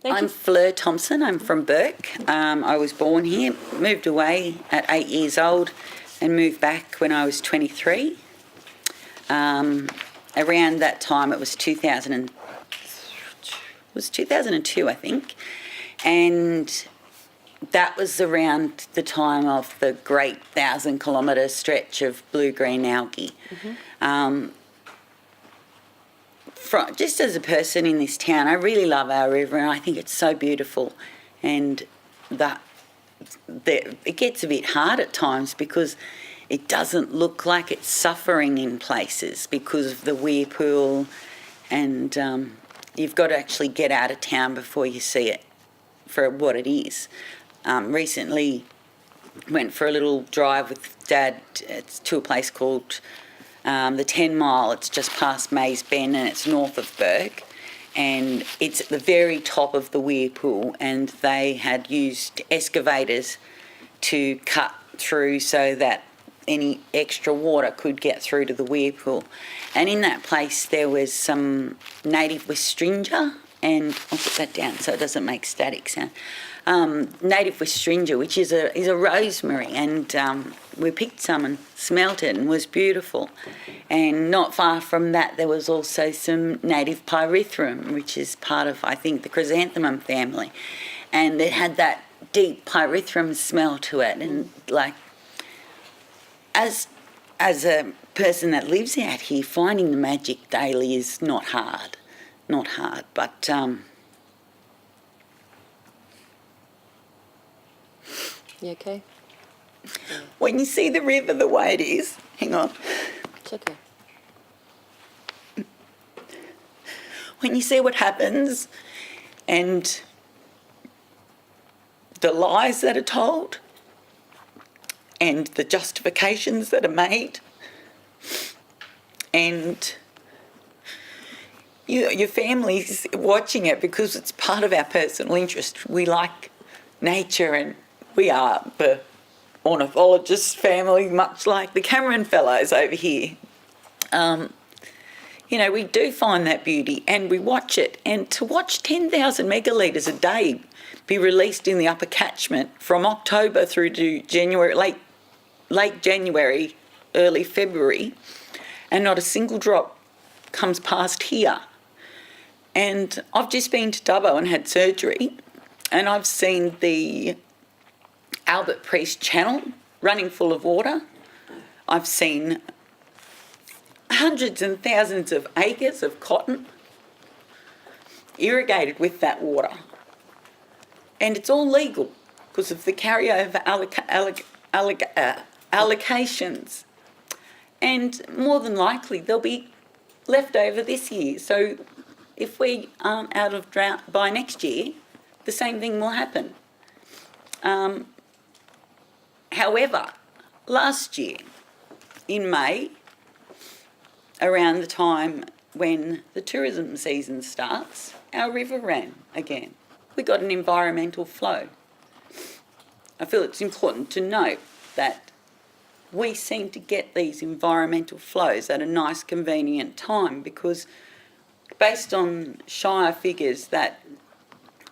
I'm Fleur Thompson. I'm from Bourke. I was born here, moved away at 8 years old and moved back when I was 23. Around that time, it was 2002, I think. And that was around the time of the great 1,000-kilometre stretch of blue-green algae. Mm-hmm. Just as a person in this town, I really love our river and I think it's so beautiful. And it gets a bit hard at times because it doesn't look like it's suffering in places because of the whirlpool, and you've got to actually get out of town before you see it for what it is. Recently went for a little drive with Dad. It's to a place called the 10 Mile. It's just past Mays Bend and it's north of Bourke, and it's at the very top of the whirlpool, and they had used excavators to cut through so that any extra water could get through to the whirlpool. And in that place there was some native Westringia, and I'll put that down so it doesn't make static sound. Native Westringia, which is a rosemary, and we picked some and smelt it and was beautiful. And not far from that there was also some native pyrethrum, which is part of, I think, the chrysanthemum family, and it had that deep pyrethrum smell to it. And like, as a person that lives out here, finding the magic daily is not hard, but You okay? when you see the river the way it is, hang on. It's okay. When you see what happens and the lies that are told and the justifications that are made, and your family's watching it because it's part of our personal interest. We like nature and we are the ornithologist family, much like the Cameron fellows over here. We do find that beauty and we watch it. And to watch 10,000 megalitres a day be released in the upper catchment from October through to January, late January, early February, and not a single drop comes past here. And I've just been to Dubbo and had surgery, and I've seen the Albert Priest Channel running full of water. I've seen hundreds and thousands of acres of cotton irrigated with that water. And it's all legal because of the carryover allocations. And more than likely they'll be left over this year. So if we aren't out of drought by next year, the same thing will happen. However, last year, in May, around the time when the tourism season starts, our river ran again. We got an environmental flow. I feel it's important to note that we seem to get these environmental flows at a nice, convenient time, because based on Shire figures that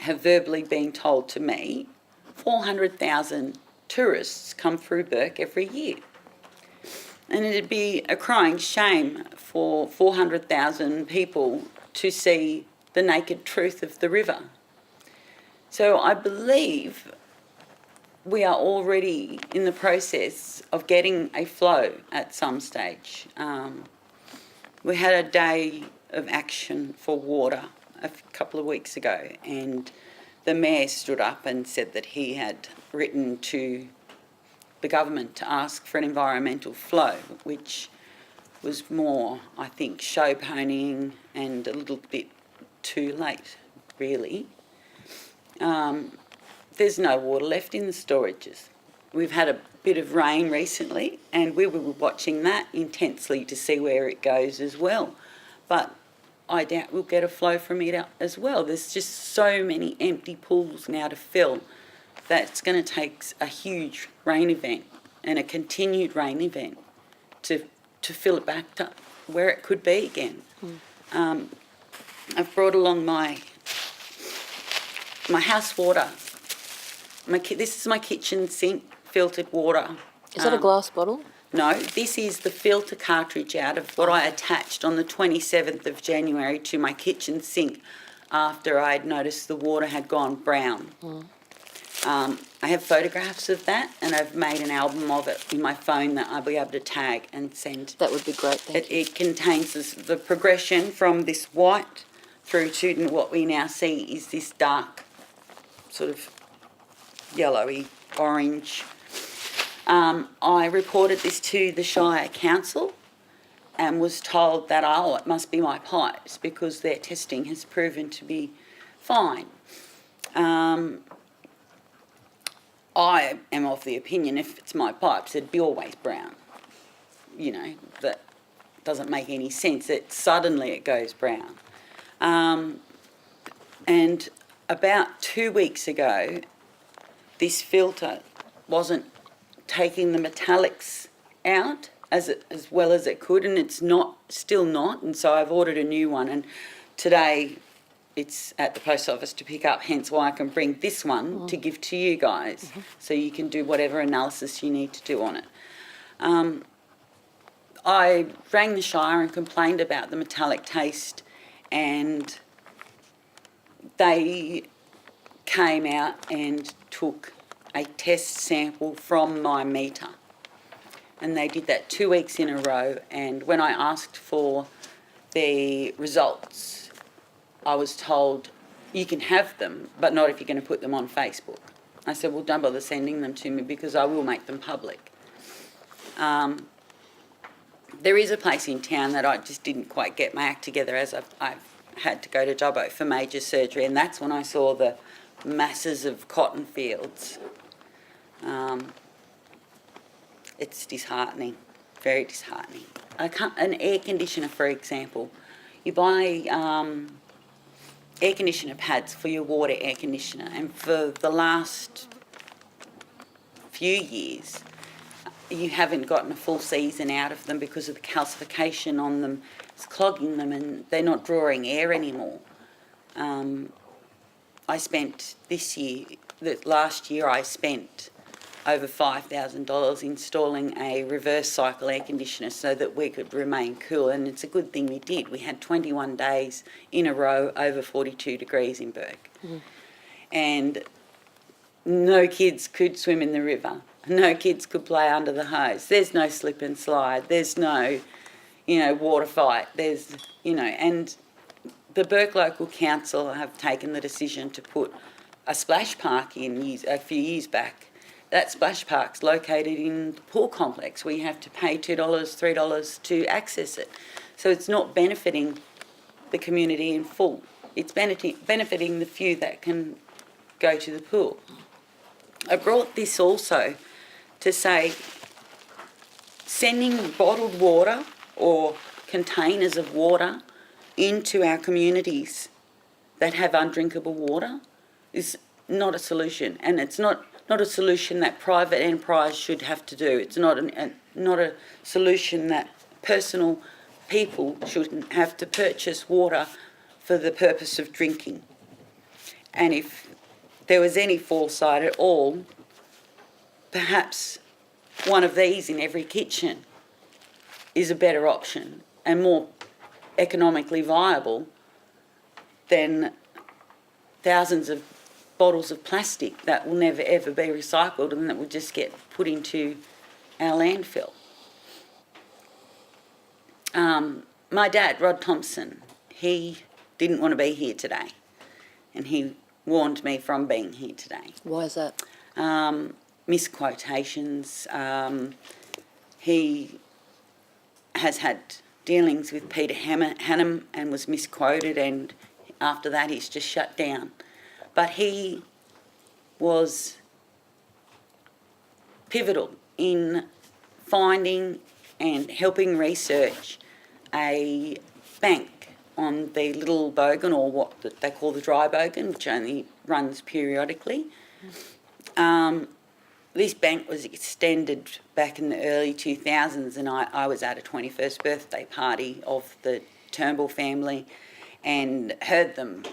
have verbally been told to me, 400,000 tourists come through Bourke every year. And it'd be a crying shame for 400,000 people to see the naked truth of the river. So I believe we are already in the process of getting a flow at some stage. We had a day of action for water a couple of weeks ago, and the Mayor stood up and said that he had written to the government to ask for an environmental flow, which was more, I think, show ponying and a little bit too late, really. There's no water left in the storages. We've had a bit of rain recently and we were watching that intensely to see where it goes as well. But I doubt we'll get a flow from it as well. There's just so many empty pools now to fill that it's going to take a huge rain event and a continued rain event to fill it back to where it could be again. I've brought along my my house water. This is my kitchen sink filtered water. Is that a glass bottle? No, this is the filter cartridge out of what I attached on the 27th of January to my kitchen sink after I'd noticed the water had gone brown. I have photographs of that, and I've made an album of it in my phone that I'll be able to tag and send. That would be great, thank you. It contains the progression from this white through to what we now see is this dark, sort of yellowy orange. I reported this to the Shire Council and was told that, it must be my pipes because their testing has proven to be fine. I am of the opinion if it's my pipes, it'd be always brown. You know, that doesn't make any sense. Suddenly it goes brown. And about 2 weeks ago, this filter wasn't taking the metallics out as well as it could, and it's still not, and so I've ordered a new one, and today it's at the post office to pick up, hence why I can bring this one to give to you guys, so you can do whatever analysis you need to do on it. I rang the Shire and complained about the metallic taste, and they came out and took a test sample from my meter. And they did that 2 weeks in a row, and when I asked for the results, I was told, you can have them, but not if you're going to put them on Facebook. I said, well, don't bother sending them to me because I will make them public. There is a place in town that I just didn't quite get my act together as I've had to go to Dubbo for major surgery, and that's when I saw the masses of cotton fields. It's disheartening, very disheartening. An air conditioner, for example, you buy air conditioner pads for your water air conditioner, and for the last few years you haven't gotten a full season out of them because of the calcification on them. It's clogging them and they're not drawing air anymore. Last year I spent over $5,000 installing a reverse cycle air conditioner so that we could remain cool, and it's a good thing we did. We had 21 days in a row over 42 degrees in Bourke. And no kids could swim in the river. No kids could play under the hose. There's no slip and slide. There's no, water fight. And the Bourke Local Council have taken the decision to put a splash park in a few years back. That splash park's located in the pool complex where you have to pay $2, $3 to access it. So it's not benefiting the community in full. It's benefiting the few that can go to the pool. I brought this also to say sending bottled water or containers of water into our communities that have undrinkable water is not a solution, and it's not a solution that private enterprise should have to do. It's not a solution that personal people shouldn't have to purchase water for the purpose of drinking. And if there was any foresight at all, perhaps one of these in every kitchen is a better option and more economically viable than thousands of bottles of plastic that will never ever be recycled and that will just get put into our landfill. My dad, Rod Thompson, he didn't want to be here today, and he warned me from being here today. Why is that? Misquotations. He has had dealings with Peter Hannam and was misquoted, and after that he's just shut down. But he was pivotal in finding and helping research a bank on the Little Bogan, or what they call the Dry Bogan, which only runs periodically. This bank was extended back in the early 2000s, and I was at a 21st birthday party of the Turnbull family and heard them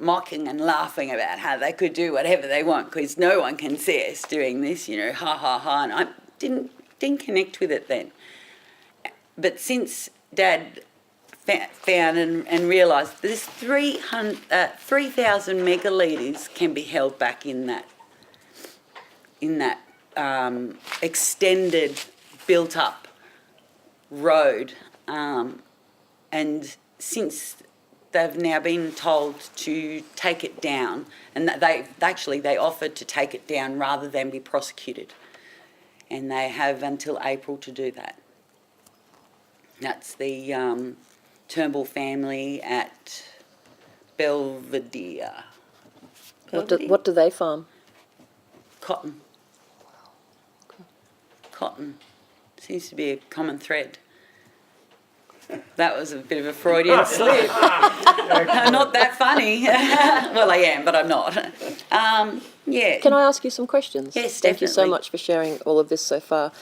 mocking and laughing about how they could do whatever they want because no one can see us doing this, ha ha ha. And I didn't connect with it then. But since Dad found and realised this 3,000 megalitres can be held back in that extended, built-up road, and since they've now been told to take it down, and they offered to take it down rather than be prosecuted, and they have until April to do that. That's the Turnbull family at Belvedere. What do they farm? Cotton. Cotton. Seems to be a common thread. That was a bit of a Freudian slip. Not that funny. Well, I am, but I'm not. Yeah. Can I ask you some questions? Yes, Thank you so definitely. much for sharing all of this so far.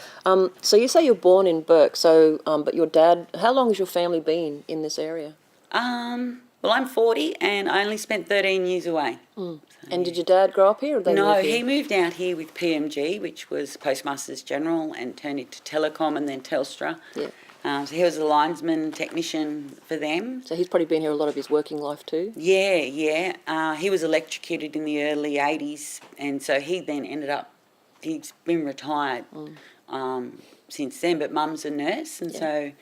So you say you're born in Bourke, but your dad, how long has your family been in this area? Well, I'm 40 and I only spent 13 years away. Mm. And did your dad grow up here or did they No, move here? he moved out here with PMG, which was Postmasters General, and turned into Telecom and then Telstra. Yeah. So he was a linesman technician for them. So he's probably been here a lot of his working life too? Yeah. He was electrocuted in the early 80s, and so he then he's been retired since then, but Mum's a nurse, and so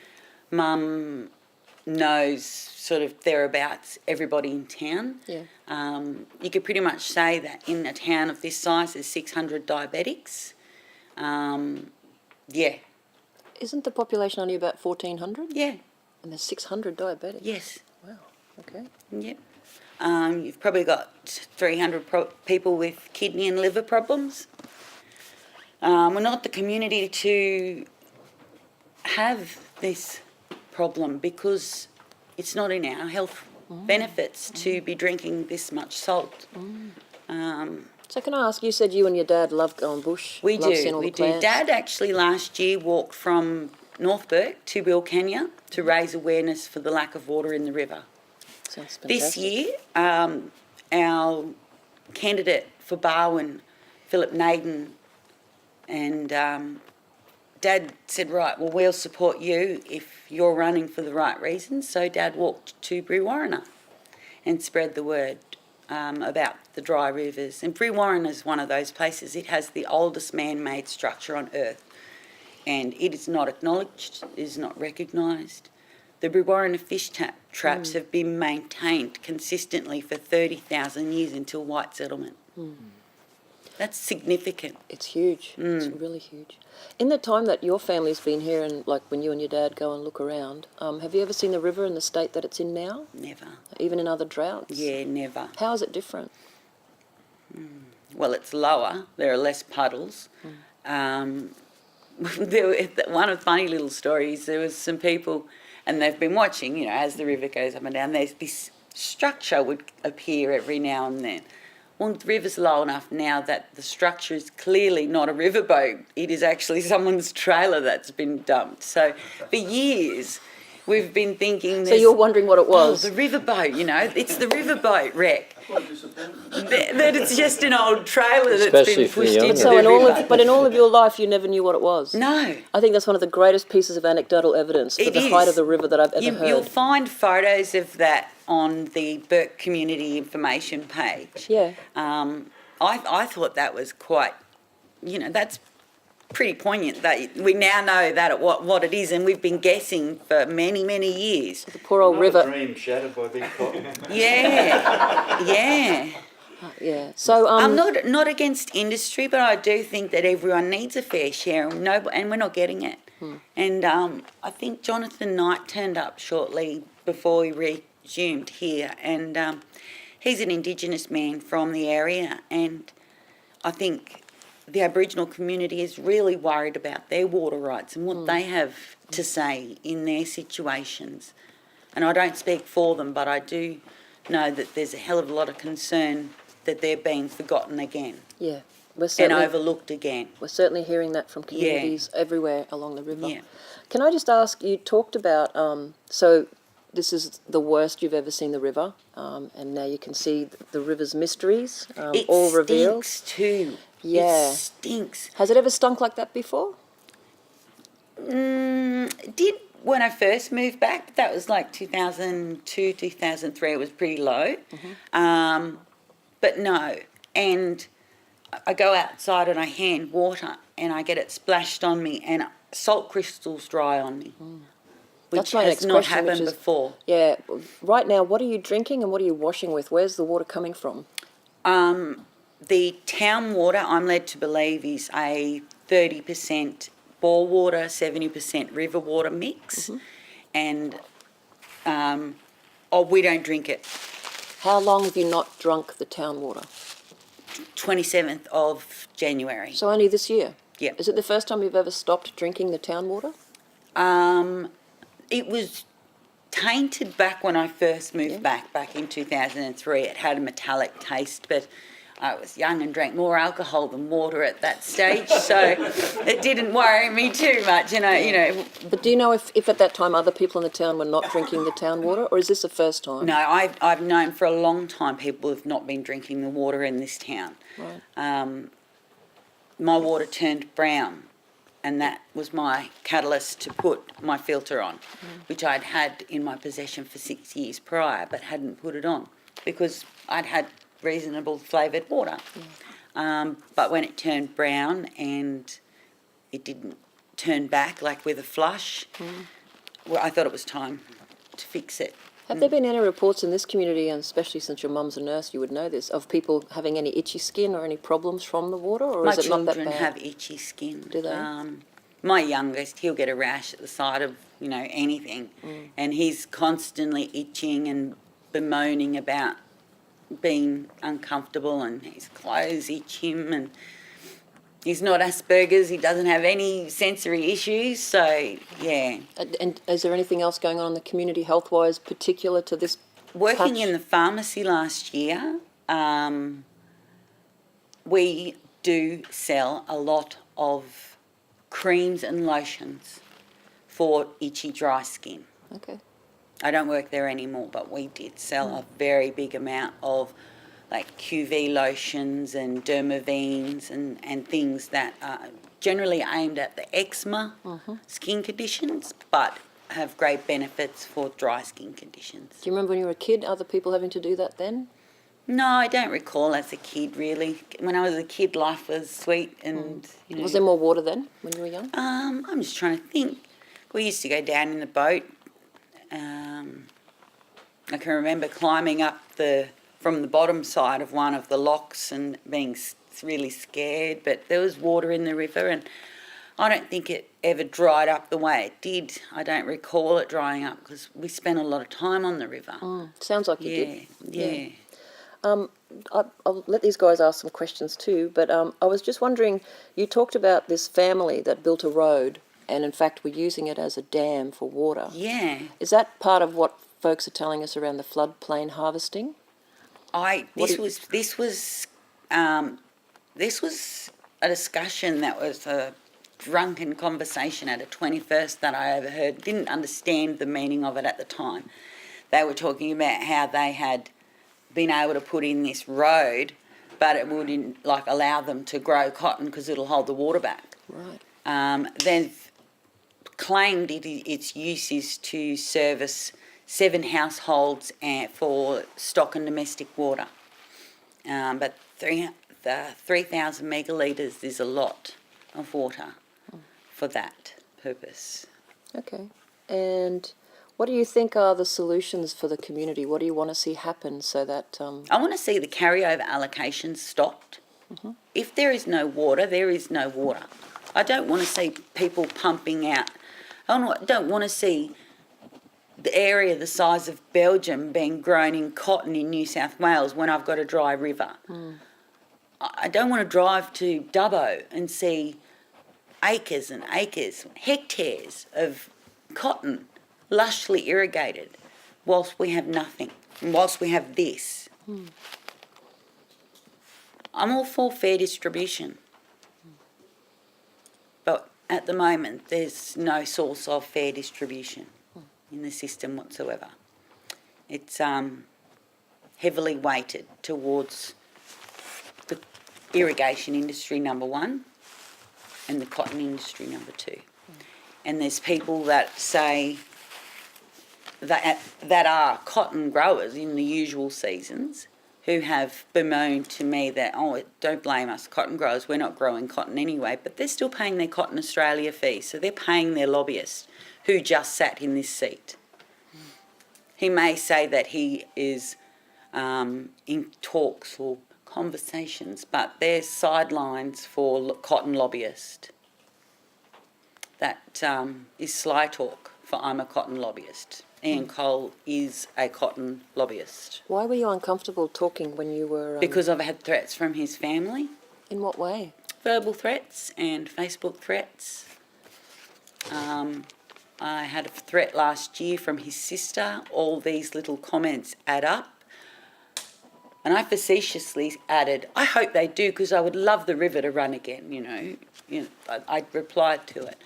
Mum knows sort of thereabouts everybody in town. Yeah. You could pretty much say that in a town of this size there's 600 diabetics. Yeah. Isn't the population only about 1,400? Yeah. And there's 600 diabetics? Yes. Wow, okay. Yep. You've probably got 300 people with kidney and liver problems. We're not the community to have this problem because it's not in our health benefits to be drinking this much salt. So can I ask, you said you and your dad love going bush? We love seeing all do. the plants. Dad actually last year walked from North Bourke to Wilcannia to raise awareness for the lack of water in the river. Sounds fantastic. This year, our candidate for Barwon, Philip Naden, and Dad said, right, well, we'll support you if you're running for the right reasons. So Dad walked to Brewarrina and spread the word about the dry rivers. And Brewarrina is one of those places. It has the oldest man-made structure on Earth, and it is not acknowledged, it is not recognised. The Brewarrina fish traps have been maintained consistently for 30,000 years until white settlement. That's significant. It's huge. It's really huge. In the time that your family's been here and like when you and your dad go and look around, have you ever seen the river in the state that it's in now? Never. Even in other droughts? Yeah, never. How is it different? Well, it's lower. There are less puddles. One of the funny little stories, there was some people, and they've been watching, as the river goes up and down, there's this structure would appear every now and then. Well, the river's low enough now that the structure is clearly not a riverboat. It is actually someone's trailer that's been dumped. So for years, we've been thinking... So you're wondering what it was? Oh, the riverboat, it's the riverboat wreck. That it's just an old trailer that's Especially been for the pushed owner. into So the river. but in all of your life, you never knew what it was? No. I think that's one of the greatest pieces of anecdotal evidence for It the is. height of the river that I've ever You'll heard. find photos of that on the Bourke Community Information page. Yeah. I thought that was quite, that's pretty poignant that we now know that what it is, and we've been guessing for many, many years. The poor old river. Dream shattered by big cotton. Yeah. Yeah. So I'm not against industry, but I do think that everyone needs a fair share, and we're not getting it. And I think Jonathan Knight turned up shortly before we resumed here, and he's an Indigenous man from the area, and I think the Aboriginal community is really worried about their water rights and what they have to say in their situations. And I don't speak for them, but I do know that there's a hell of a lot of concern that they're being forgotten again yeah, and overlooked again. we're certainly hearing that from communities everywhere along the river. Yeah. Can I just ask, you talked about, so this is the worst you've ever seen the river, and now you can see the river's mysteries all revealed. It stinks too. Yeah. It stinks. Has it ever stunk like that before? It did when I first moved back. That was like 2002, 2003. It was pretty low. But no. And I go outside and I hand water and I get it splashed on me and salt crystals dry on me. Which That's my has next not question, happened which is- before. Yeah. Right now, what are you drinking and what are you washing with? Where's the water coming from? The town water, I'm led to believe, is a 30% bore water, 70% river water mix. And, we don't drink it. How long have you not drunk the town water? 27th of January. So only this year? Yeah. Is it the first time you've ever stopped drinking the town water? It was tainted back when I first moved back in 2003. It had a metallic taste, but I was young and drank more alcohol than water at that stage, so it didn't worry me too much, you know. But do you know if at that time other people in the town were not drinking the town water, or is this the first time? No, I've known for a long time people have not been drinking the water in this town. Right. My water turned brown, and that was my catalyst to put my filter on, which I'd had in my possession for 6 years prior, but hadn't put it on because I'd had reasonable flavoured water. But when it turned brown and it didn't turn back like with a flush, well, I thought it was time to fix it. Have there been any reports in this community, and especially since your mum's a nurse, you would know this, of people having any itchy skin or any problems from the water, or My is it not that children bad? have itchy skin. Do they? My youngest, he'll get a rash at the side of, anything, and he's constantly itching and bemoaning about being uncomfortable, and his clothes itch him, and he's not Asperger's, he doesn't have any sensory issues, so yeah. And is there anything else going on in the community health-wise particular to this Working patch? in the pharmacy last year, we do sell a lot of creams and lotions for itchy, dry skin. Okay. I don't work there anymore, but we did sell a very big amount of like QV lotions and dermavines and things that are generally aimed at the eczema skin conditions, but have great benefits for dry skin conditions. Do you remember when you were a kid, other people having to do that then? No, I don't recall as a kid really. When I was a kid, life was sweet and, Was there more water then when you were young? I'm just trying to think. We used to go down in the boat. I can remember climbing up from the bottom side of one of the locks and being really scared, but there was water in the river and I don't think it ever dried up the way it did. I don't recall it drying up because we spent a lot of time on the river. Sounds like you did. Yeah. I'll let these guys ask some questions too, but I was just wondering, you talked about this family that built a road and in fact were using it as a dam for water. Yeah. Is that part of what folks are telling us around the floodplain harvesting? This was a discussion that was a drunken conversation at a 21st that I overheard. Didn't understand the meaning of it at the time. They were talking about how they had been able to put in this road, but it wouldn't allow them to grow cotton because it'll hold the water back. Right. They've claimed its use is to service 7 households for stock and domestic water. But 3,000 megalitres is a lot of water for that purpose. Okay. And what do you think are the solutions for the community? What do you want to see happen so that... I want to see the carryover allocations stopped. If there is no water, there is no water. I don't want to see people pumping out. I don't want to see the area the size of Belgium being grown in cotton in New South Wales when I've got a dry river. I don't want to drive to Dubbo and see acres and acres, hectares of cotton lushly irrigated whilst we have nothing, and whilst we have this. I'm all for fair distribution. But at the moment, there's no source of fair distribution in the system whatsoever. It's heavily weighted towards the irrigation industry, number one, and the cotton industry, number two. And there's people that say that are cotton growers in the usual seasons who have bemoaned to me that, oh, don't blame us, cotton growers, we're not growing cotton anyway, but they're still paying their Cotton Australia fee, so they're paying their lobbyist who just sat in this seat. He may say that he is in talks or conversations, but they're sidelines for cotton lobbyist. That is sly talk for I'm a cotton lobbyist. Ian Cole is a cotton lobbyist. Why were you uncomfortable talking when you were... Because I've had threats from his family. In what way? Verbal threats and Facebook threats. I had a threat last year from his sister. All these little comments add up. And I facetiously added, I hope they do, because I would love the river to run again, you know. I replied to it.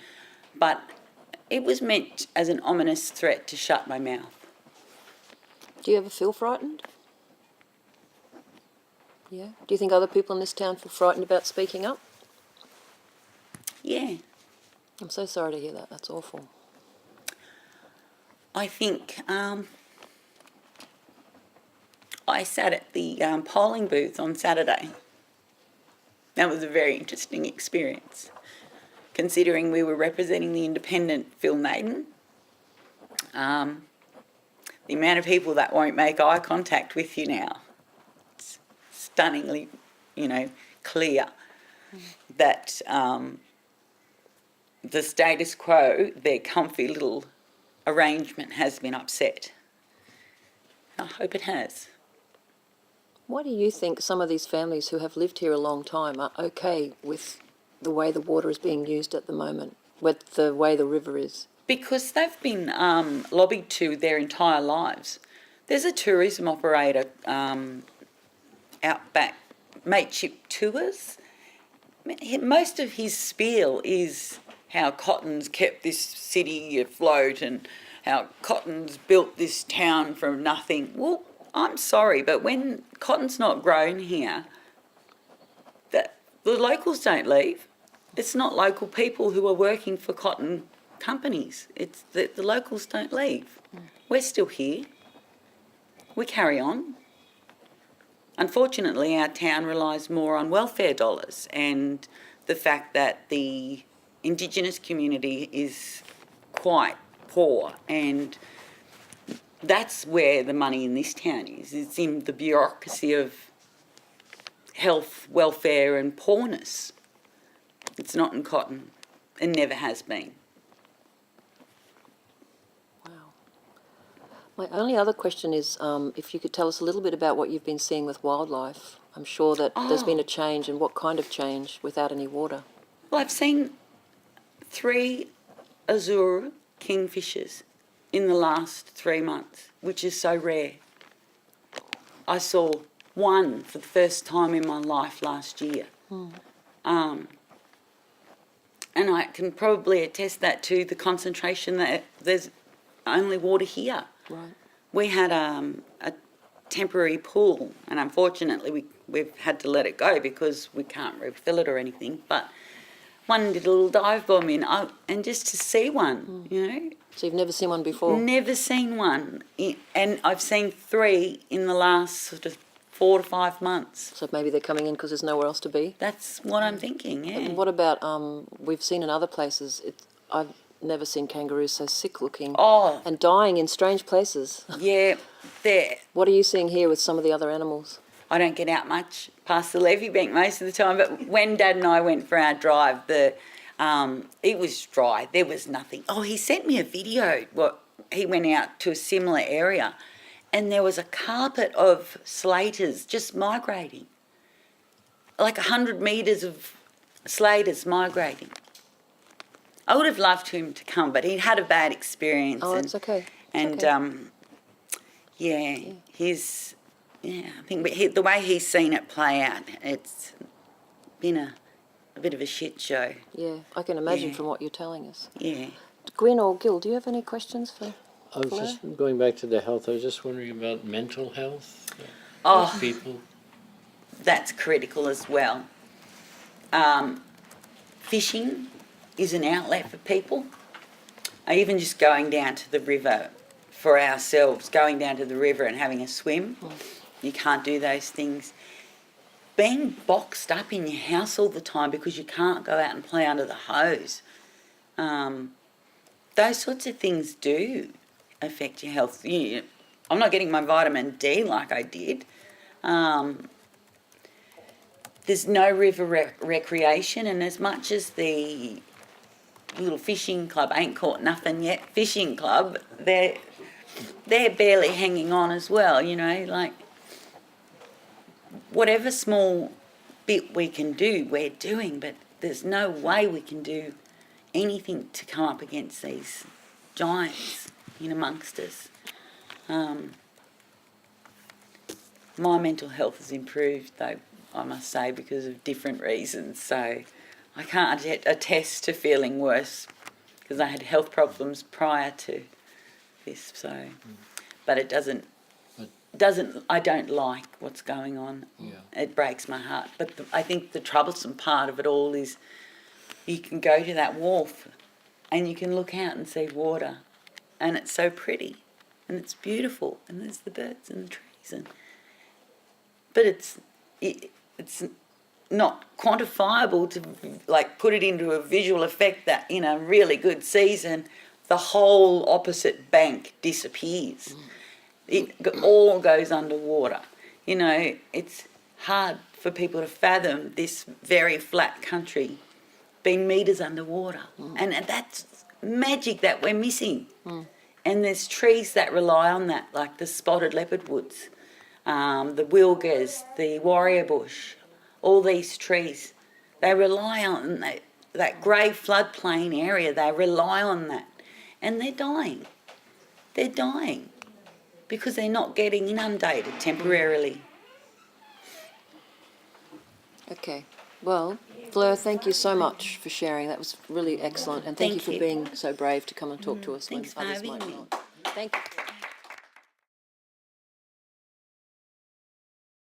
But it was meant as an ominous threat to shut my mouth. Do you ever feel frightened? Yeah. Do you think other people in this town feel frightened about speaking up? Yeah. I'm so sorry to hear that. That's awful. I think I sat at the polling booth on Saturday. That was a very interesting experience, considering we were representing the independent Phil Naden. The amount of people that won't make eye contact with you now, it's stunningly, clear that the status quo, their comfy little arrangement has been upset. I hope it has. Why do you think some of these families who have lived here a long time are okay with the way the water is being used at the moment, with the way the river is? Because they've been lobbied to their entire lives. There's a tourism operator out back, Mateship Tours. Most of his spiel is how cotton's kept this city afloat and how cotton's built this town from nothing. Well, I'm sorry, but when cotton's not grown here, the locals don't leave. It's not local people who are working for cotton companies. It's the locals don't leave. We're still here. We carry on. Unfortunately, our town relies more on welfare dollars and the fact that the Indigenous community is quite poor, and that's where the money in this town is. It's in the bureaucracy of health, welfare and poorness. It's not in cotton. It never has been. Wow. My only other question is if you could tell us a little bit about what you've been seeing with wildlife. I'm sure that there's been a change, and what kind of change without any water? Well, I've seen 3 azure kingfishers in the last 3 months, which is so rare. I saw 1 for the first time in my life last year. And I can probably attest that to the concentration that there's only water here. Right. We had a temporary pool, and unfortunately we've had to let it go because we can't refill it or anything, but one did a little dive bomb in, and just to see one, So you've never seen one before? Never seen one. And I've seen 3 in the last sort of 4 to 5 months. So maybe they're coming in because there's nowhere else to be? That's what I'm thinking, yeah. And what about, we've seen in other places, I've never seen kangaroos so sick looking and dying in strange places. Yeah, there. What are you seeing here with some of the other animals? I don't get out much past the levee bank most of the time, but when Dad and I went for our drive, it was dry. There was nothing. Oh, he sent me a video. He went out to a similar area, and there was a carpet of slaters just migrating, like 100 metres of slaters migrating. I would have loved him to come, but he'd had a bad experience. Oh, it's okay. And okay. I think the way he's seen it play out, it's been a bit of a shit show. Yeah, I can imagine from what you're telling us. Yeah. Gwyn or Gil, do you have any questions for I was just going back to the health. I was just wondering about mental health Oh. of people. That's critical as well. Fishing is an outlet for people. Even just going down to the river for ourselves, going down to the river and having a swim, you can't do those things. Being boxed up in your house all the time because you can't go out and play under the hose, those sorts of things do affect your health. I'm not getting my vitamin D like I did. There's no river recreation, and as much as the little fishing club ain't caught nothing yet, fishing club, they're barely hanging on as well, like whatever small bit we can do, we're doing, but there's no way we can do anything to come up against these giants in amongst us. My mental health has improved, though, I must say, because of different reasons, so I can't attest to feeling worse because I had health problems prior to this, so, but it doesn't, I don't like what's going on. Yeah. It breaks my heart. But I think the troublesome part of it all is you can go to that wharf and you can look out and see water, and it's so pretty and it's beautiful and there's the birds and the trees, but it's not quantifiable to like put it into a visual effect that in a really good season the whole opposite bank disappears. It all goes underwater. It's hard for people to fathom this very flat country being metres underwater. And that's magic that we're missing. And there's trees that rely on that, like the spotted leopard woods, the wilgas, the warrior bush, all these trees. They rely on that grey floodplain area. They rely on that. And they're dying. They're dying because they're not getting inundated temporarily. Okay. Well, Fleur, thank you so much for sharing. That was really excellent. And thank you for being so brave to come and talk to us Thanks when for others having might me. not. Thank you.